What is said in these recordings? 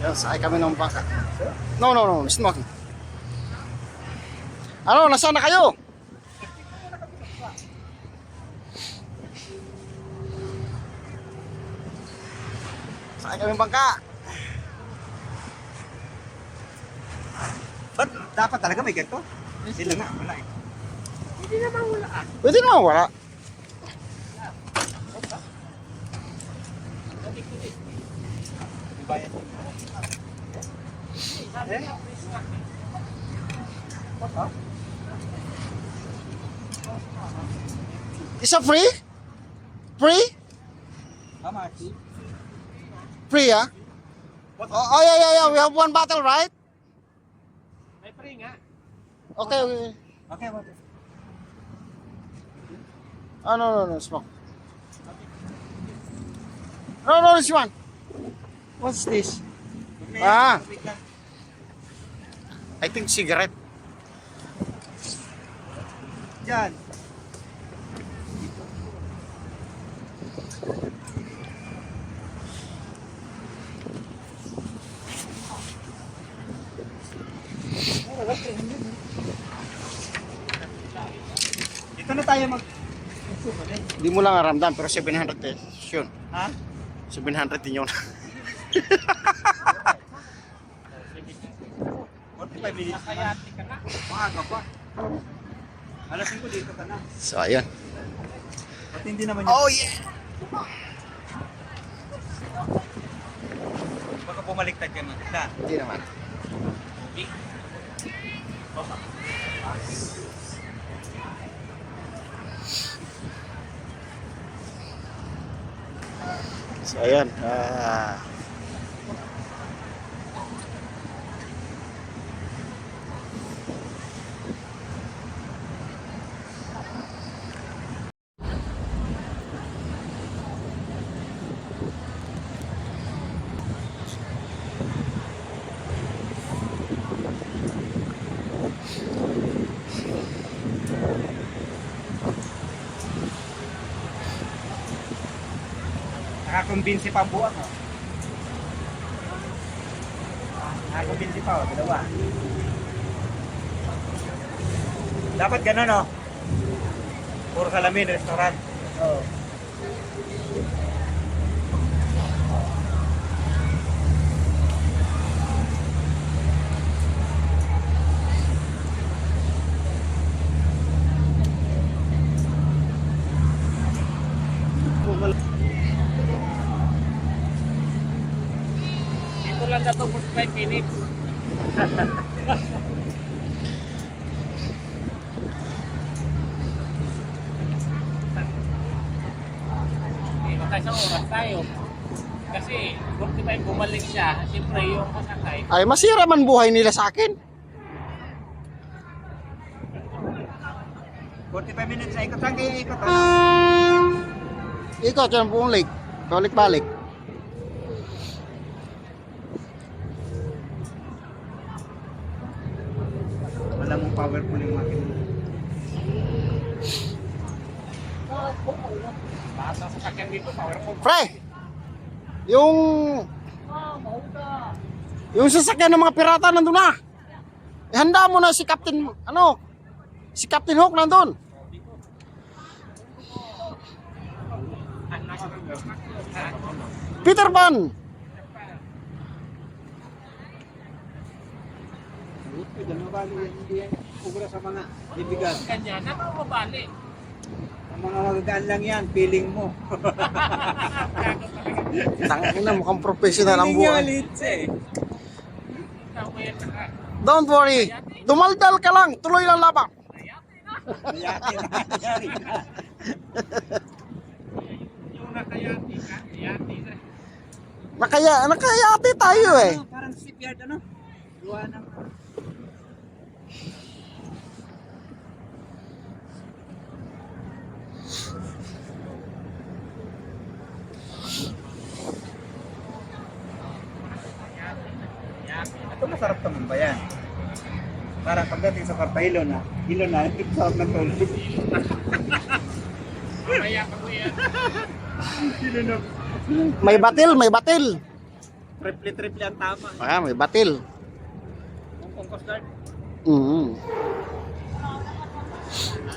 Yan, sakay kami ng bangka. No, no, no, smoking. Ano, nasaan na kayo? Sakay kami ng bangka. Ba't dapat talaga may ganito? Sila nga, wala eh. Hindi naman wala ah. Pwede naman wala. Bayan. Eh? Is it free? Free? How much? Free, ah? Oh, yeah, yeah, yeah. We have one bottle, right? May free nga. Okay, okay. Okay, what? Oh, no, no, no, smoke. No, no, this one. What's this? Ah. I think cigarette. Diyan. Dito na tayo mag... Hindi mo lang aramdam, pero 700 pesos yun. Ha? 700 din yun. 45 minutes na. Maaga pa. Alas 5 dito ka na. So, ayun. At hindi naman yun. Oh, yeah! Baka bumaliktad ka na. Hindi naman. So, ayun. Nakakumbinsi pa ang buwan mo. Nakakumbinsi pa o, dalawa. Dapat gano'n o. Puro salamin, restaurant. Oo. Dito lang na to 45 minutes. Dito tayo sa oras tayo. Kasi 45 bumalik siya. Siyempre yung kasakay. Ay, masira man buhay nila sa akin. 45 minutes na ikot. Saan kayo ikot? Ikot yan buong lake. Balik-balik. Alam mo powerful yung makina. Lahat ng sasakyan dito, powerful. Pre! Yung sasakyan ng mga pirata nandun na. Ihanda mo na si Captain, si Captain Hook nandun. Peter Pan! Hindi yan ubra sa mga bibigat. Kanya, nakakabali. Ang mga magagaan lang yan, feeling mo. Tangin na, mukhang professional ang Feeling niya buhay. ulit eh. Don't worry. Dumaldal ka lang. Tuloy lang labang. Mayati na, nangyari na. Yung nakayati ka, yati na. Nakayate tayo eh. Parang shipyard ano? Luwa ng... Ito masarap tumambayan. Parang pagdating sa Karpahilo na, sarap ng tulog. Mamaya pa ko yan. May batil, may batil. Triple ang tama. Ah, may batil. Kung Coast Guard.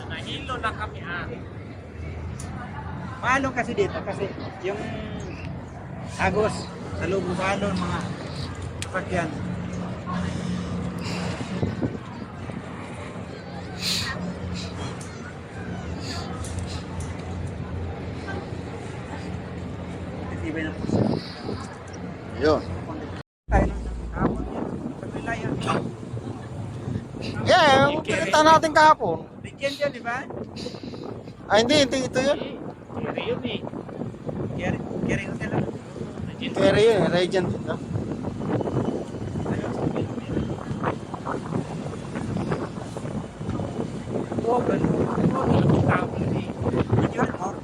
Nahilo na kami Paano kasi dito? Kasi yung agos sa loob ng balon, mga sakyan. Titibay ng puso. Yun. Tayo ng hapon yan. Sa wilayah. Yeah, pinunta natin kahapon. Legend yan, di ba? Ah, hindi, ito yun. Kiri yun eh. Kering hotel lang. Kaya yun, Regent. No? Yun, more.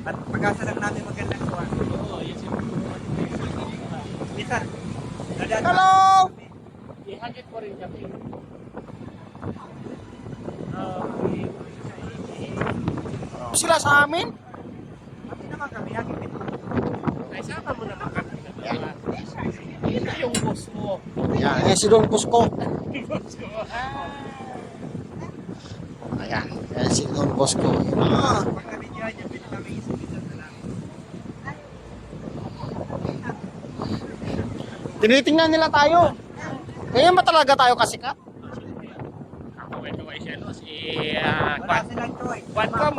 At pag-asa lang namin magandang gawa. Oo, yun siya. Minsan, dadaan Hello! Ihagit mo rin kami. Sila sa amin? Hindi naman kami, hagit ito. Ay, sama mo naman kami. Yun na yung boss mo. Yan, si Don Cusco. Boss ko. Ayan, yan si Don Cusco. Ah, Pag nabidyohan niya, pwede namin isa-isa na lang. tinitingnan nila tayo. Kaya ba talaga tayo kasikat? Kaway-kaway siya, no? Si... Wala silang choice. Quadcom.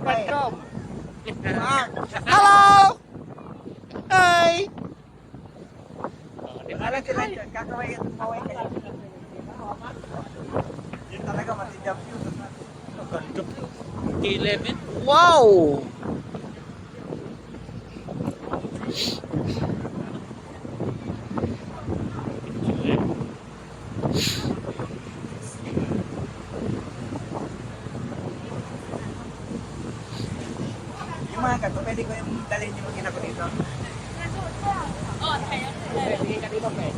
Hello! Hi! Wala lang silang choice. Kakaway at kumaway kayo. Yun talaga matindang view. K11. Wow! Yung mga gato, pwede ko yung dalhin yung mag-ina ko dito. Sige ka dito, pre.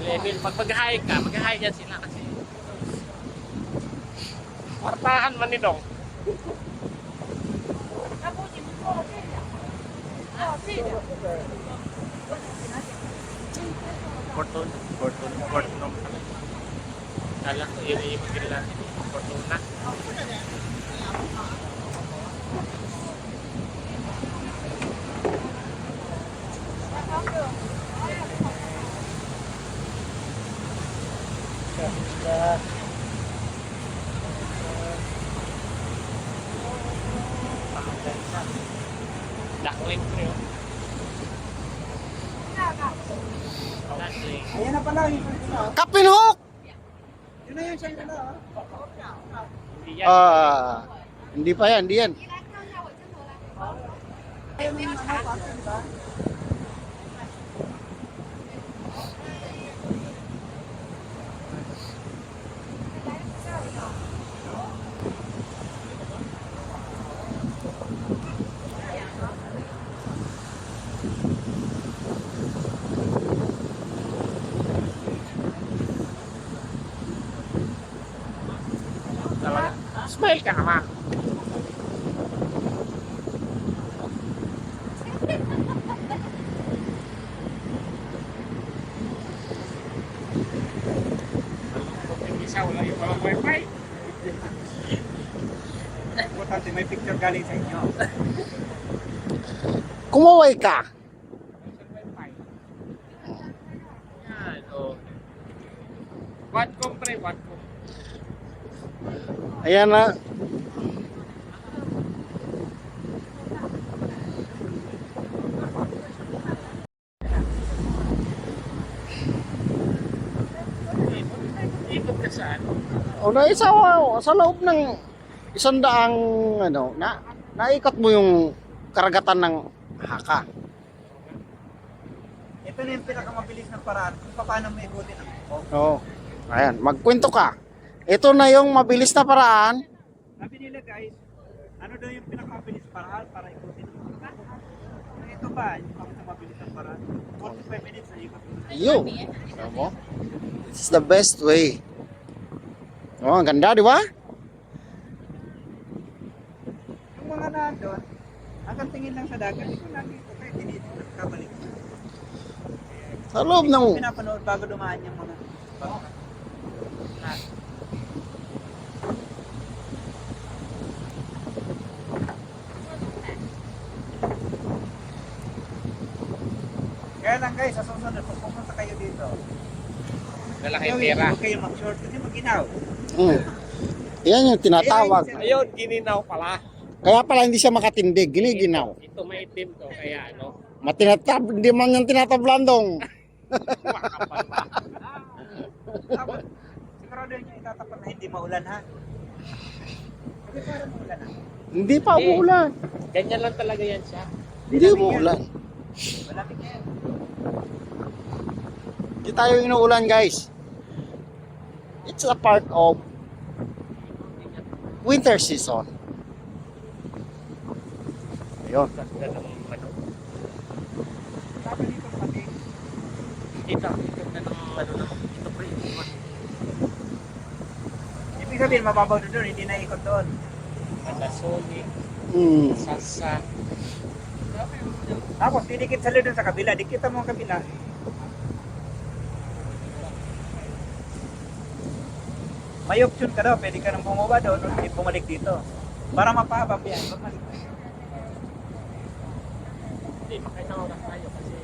Level. Pag mag-hike ka, mag-hike yan sila kasi. Partahan man ni Dong. Fortune. Kala ko yun yung mag-ilan. Fortuna. Duckling pre. Duckling. Ayan na pala yung Captain Hook! yun na yun siya na lang. Hindi yan. Hindi pa yan, hindi yan. Talaga. Smile ka naman. Isa wala yung walang wifi. Importante, may picture galing sa inyo. Kumaway ka. Yan, o. Quadcom pre, Quadcom. Ayan na. Ikot ka saan? O na sa loob ng isandaang naikot mo yung karagatan ng Haka. Ito na yung pinakamabilis ng paraan kung paano mo ikutin ang buko. Oo. Ayan, magkwento ka. Ito na yung mabilis na paraan. Sabi nila guys, ano daw yung pinakamabilis paraan para ikutin ang buko? Ito ba, yung pinakamabilis ng paraan? 45 minutes na ikot. Yun. Alam mo? This is the best way. Oh, ang ganda, di ba? Hanggang tingin lang sa dagat, ito lagi ito. Kaya dinitin at kabalik. Sa loob ng... Pinapanood bago dumaan yung mga... Kaya lang guys, sa susunod, kung pumunta kayo dito, Malaki pera. huwag kayong mag-short kasi mag-ginaw. Yan yung tinatawag. Ayun, gininaw pala. Kaya pala hindi siya makatindig, giniginaw. Ito maitim to, kaya ano. Hindi man yung tinatablandong. Tapos, sigurado nyo itatapat na hindi maulan ha. Kasi parang maulan ha. Hindi pa umuulan. Ganyan lang talaga yan siya. Hindi umuulan. Malamig yan. Hindi tayo inuulan, guys. It's a part of winter season. Ayun. Ganda ng ano. Sabi dito pati, Ito, ganda ng ano na. Ito pre. ibig sabihin mababaw na doon, hindi na ikot doon. Panasonic, Hmm. Sasa. Tapos didikit sa doon sa kabila, dikita mo ang kabila. May option ka daw, pwede ka nang bumaba doon, hindi bumalik dito. Para mapahaba yan, bumalik. Hindi, makaisang oras tayo kasi.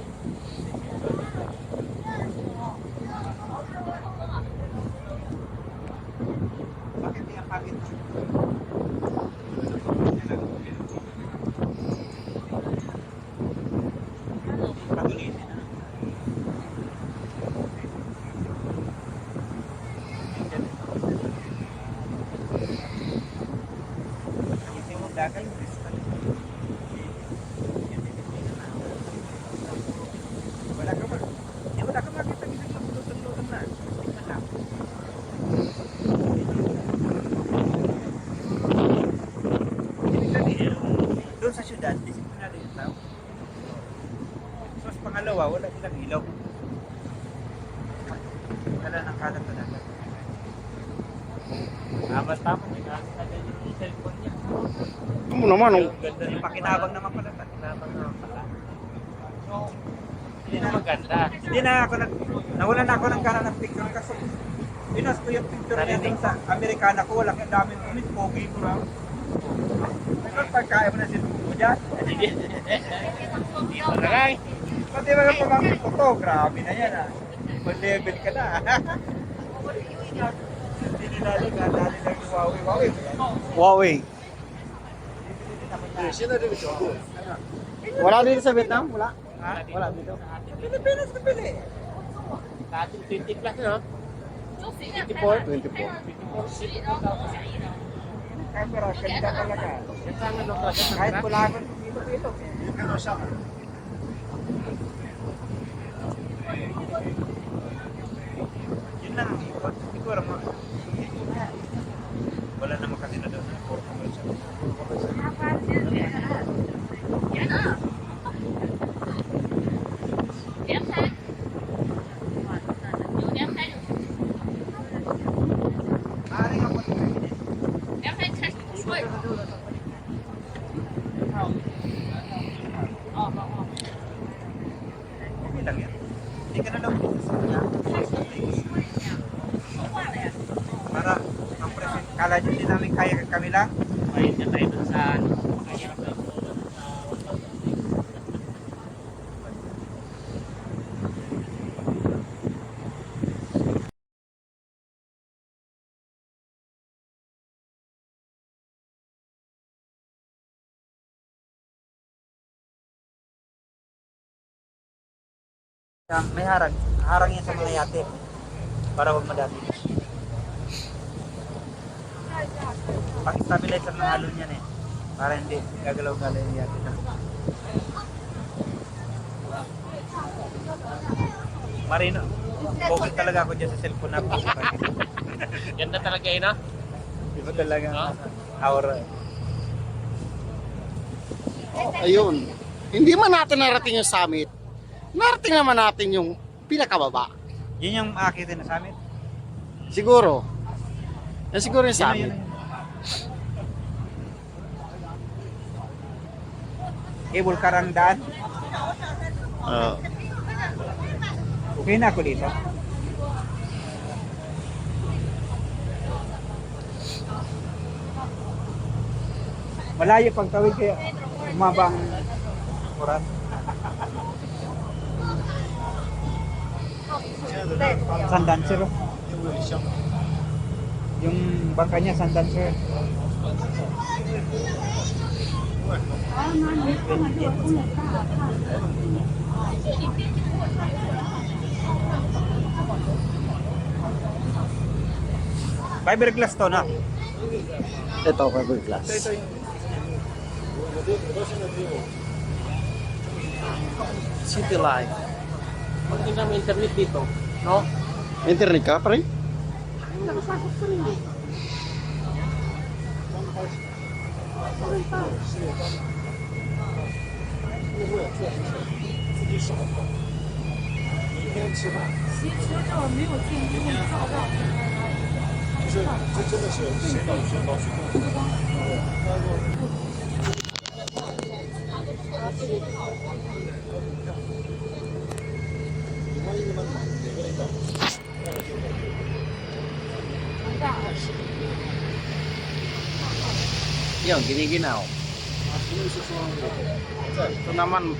Bakit yung pangit? Pagulitin na. Isip mo dagat, wala ka ba? Hindi wala ka makita ginagawa lutong-lutong na. Tingnan lang. Ibig sabihin, doon sa syudad, disiplinado yung tao. So, sa pangalawa, wala silang ilaw. Wala nang kalat na dagat. Tama-tama, nagkakita na yung cellphone niya. Ano naman, oh. Ganda Yung ng pakinabang naman pala. pakinabang naman pala. So, hindi na maganda. Hindi na ako nawala na ako ng gana ng picture kasi pinas ko yung picture niya dun sa Amerikana ko, walang daming kumit, pogi ko lang. Pero pagkaya mo na sinunod mo dyan. Hindi pa na lang. Pati mga pamangkin ko to, grabe na yan ah. Ibang level ka na. Hindi nilalo, nadali lang yung Huawei. Huawei. Wala dito sa Vietnam? Wala? Ha? Wala dito. Pilipinas na pili. Sa ating 20 plus, no? 24? 24. 24, 60,000. Camera, ganda talaga. Ganda ang ano talaga. Kahit kulagon, dito. Yun lang ang ikot. Siguro mo. Wala naman kasi na doon. Maaaring ako okay lang yan. Hindi ka na lang dito sa kanya. Para ang present. Kala nyo din namin kaya kami lang. Ayun na tayo dun sa ano. May harang. Harang yan sa mga yate. Para huwag madami. Pang-stabilizer ng halon yan eh. Para hindi gagalaw-galaw yung yate. Marino. Focus talaga ako dyan sa cellphone na po. Ganda talaga yun, no? Iba talaga Ah. aura. Ayun. Hindi man natin narating yung summit. Narating naman natin yung pinakababa. Yun yung akitin na sa amin. Siguro. Yan siguro yung Yun na, summit. yun na. Cable car ang daan. Oo. Okay na ako dito. Malayo pag tawid kaya umabang oras. Sundancer. Oh. Yung bangka niya Sundancer. Fiberglass to na. Ito, fiberglass. City Life. Pag hindi namin internet dito, no? Internet ka, pre? Yun, giniginaw. Ito naman,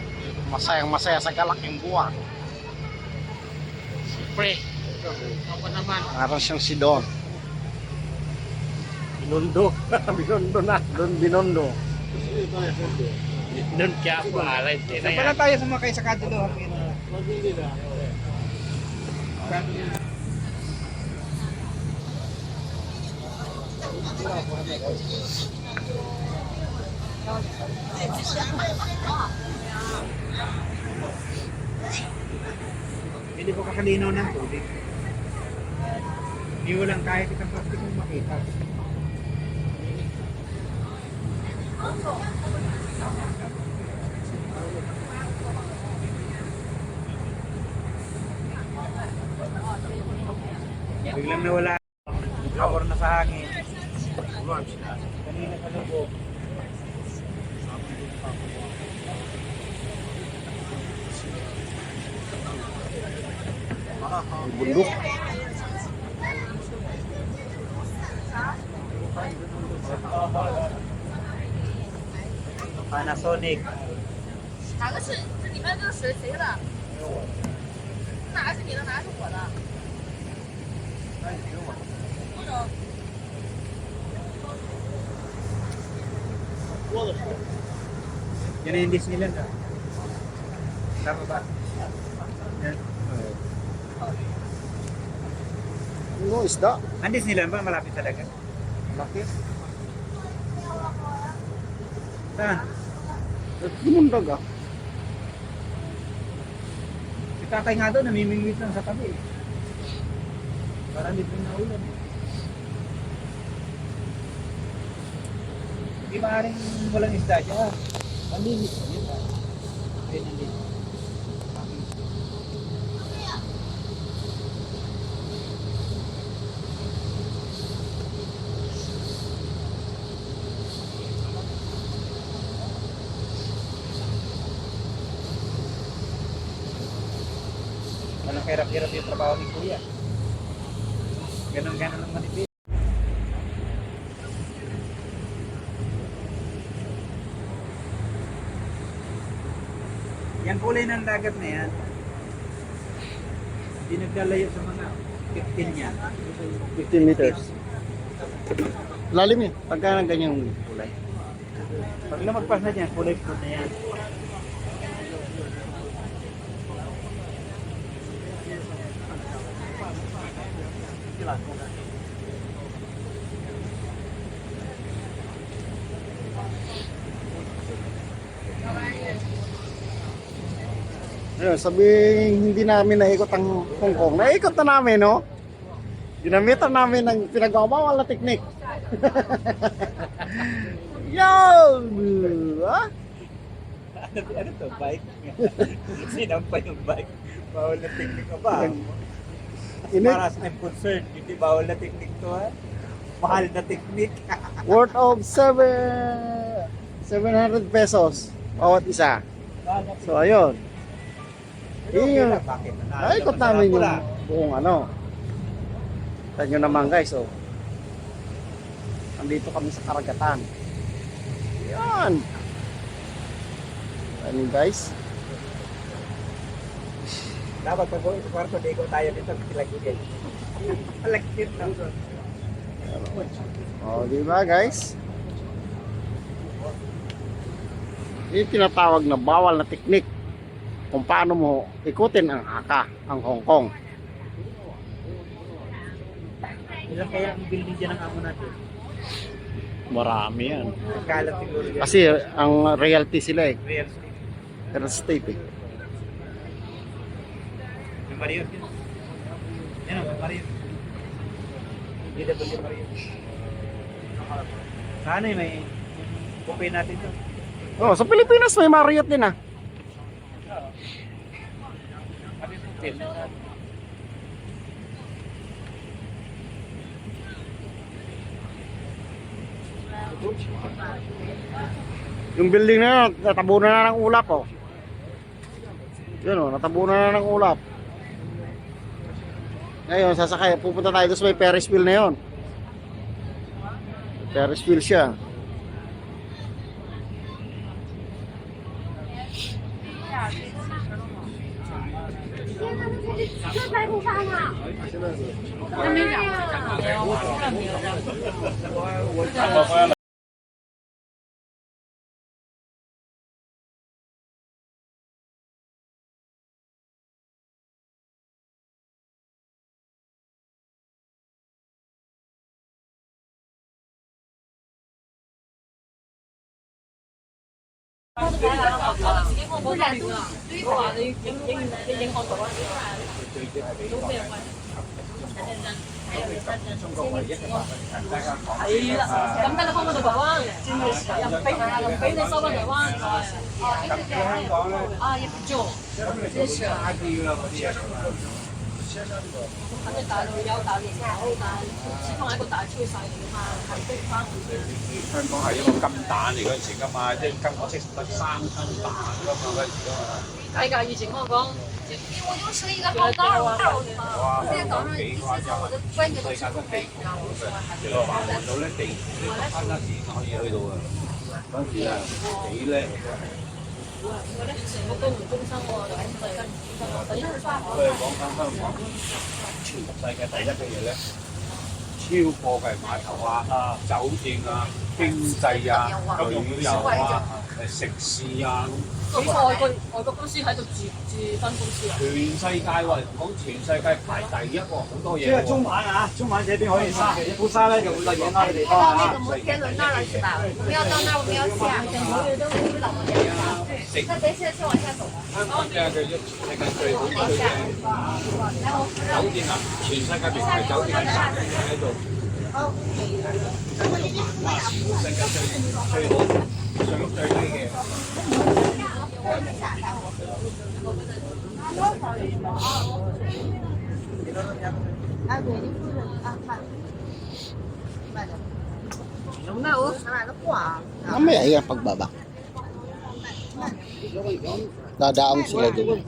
masayang-masaya sa galaking buwan. Pre, ako naman. Parang siyang si Don. Binondo. Binondo na. Don Binondo. Doon kaya ako alay. Saan pala tayo sumakay sa kaduluhan? Hindi ko kakalinaw ng tubig. Hindi walang kahit isang plastic mong makita. Biglang nawala. Power na sa hangin. Kanina sa lubog. Bundok. Panasonic. 哪个是？这里面这个水谁的？哪个是你的？哪个是我的？不能。 Yan yung Disneyland. Tama ba? Yan. Ano, isda? Ang Disneyland ba malapit sa dagat? Laki. Saan? Bumundag ah. Si tatay nga doon, namimingwit lang sa tabi. Para hindi na ulan. Hindi maaaring walang isda siya. Nandimit na yun. Okay, nandito. Walang hirap-hirap yung trabaho ni Kuya. Ganon-ganon ang manipis. Yan kulay ng dagat na yan. Hindi nagdalayo sa mga 15 niya. 15 meters. Lalim eh. Pagka ng ganyang kulay. Pag lumagpas na dyan, kulay food na yan. Ayun, sabing hindi namin naikot ang Hong Kong. Naikot na namin, no? Ginamitan namin ng pinagbabawal na teknik. Yo! Ah? Ano to? Bike? Sinampay yung bike. Bawal na teknik ka ba? Para sa I'm concerned, hindi bawal na teknik to ha? Mahal na teknik. Worth of 700 pesos. Bawat isa. So, ayun. Yun yung Bakit? naikot namin yung buong ano. Tignan nyo naman guys, oh. Nandito kami sa karagatan. Yan. Ano guys? Dapat pag buong sa kwarto, di ko tayo dito. Pilagigil. Palagkit lang. Oh, di ba guys? Yung tinatawag na bawal na teknik kung paano mo ikutin ang Haka, ang Hong Kong. Ilan kaya ang building dyan ng amo natin? Marami yan. Kalat siguro dyan. Kasi ang realty sila eh. Real estate. Real estate eh. Yung Marriott yun. Yan ang Marriott. DW Marriott. Sana may kupay natin to. Oh, sa Pilipinas may Marriott din ah. Yung building na yun, natabunan na ng ulap oh. Yun oh, natabunan na ng ulap. Ngayon, sasakay, pupunta tayo doon sa may Ferris wheel na yun. Ferris wheel siya.香港係一個金蛋嚟嗰陣時㗎嘛，即係金我識得3斤蛋㗎嘛嗰陣時㗎嘛。係㗎，以前香港我就吃了一个好大碗儿，我现在早上一起床我就关键都吃不开，你知道吗？其實話換到咧地翻一時可以去到啊，嗰陣時啊幾叻嘅真係。成個都唔中心喎，就喺世界第一我哋講翻香港全世界第一嘅嘢咧，超貨櫃碼頭啊、酒店啊、經濟啊、旅遊啊、食肆啊。咁外國公司喺度住分公司啊？全世界喎，講全世界排第一喎，好多嘢喎。即係中環啊，中環這邊可以沙嘅，布沙咧就會個野貓嘅地方啊。到那个摩天轮那儿了是吧？我们要到那儿，我们要下，那咱现在先往下走吧。香港真係佢世界最好最靚酒店啊！全世界名牌酒店喺度。世界最好上最低嘅。Mamaya yan pagbaba. Dadaong sila doon.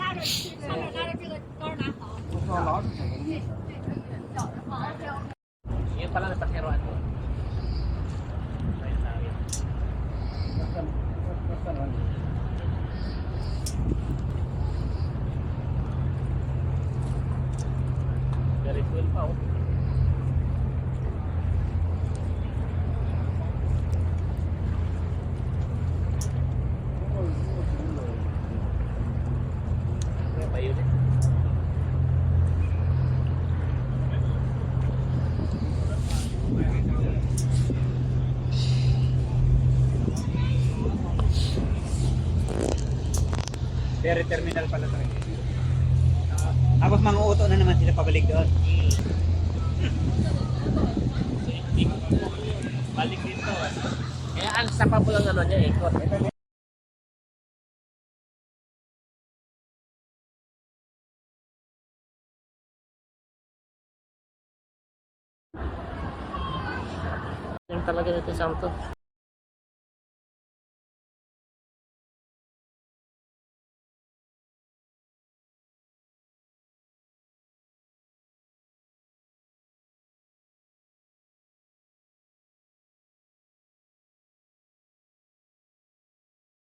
'Yun pala ang pakiruan mo. Very cool pa oh. Apa yun eh? Ferry terminal pala talaga. Tapos mga auto na naman sila pabalik doon. Balik dito. Kaya ang sapa po lang ano niya ikot. Yung talaga nito sa auto.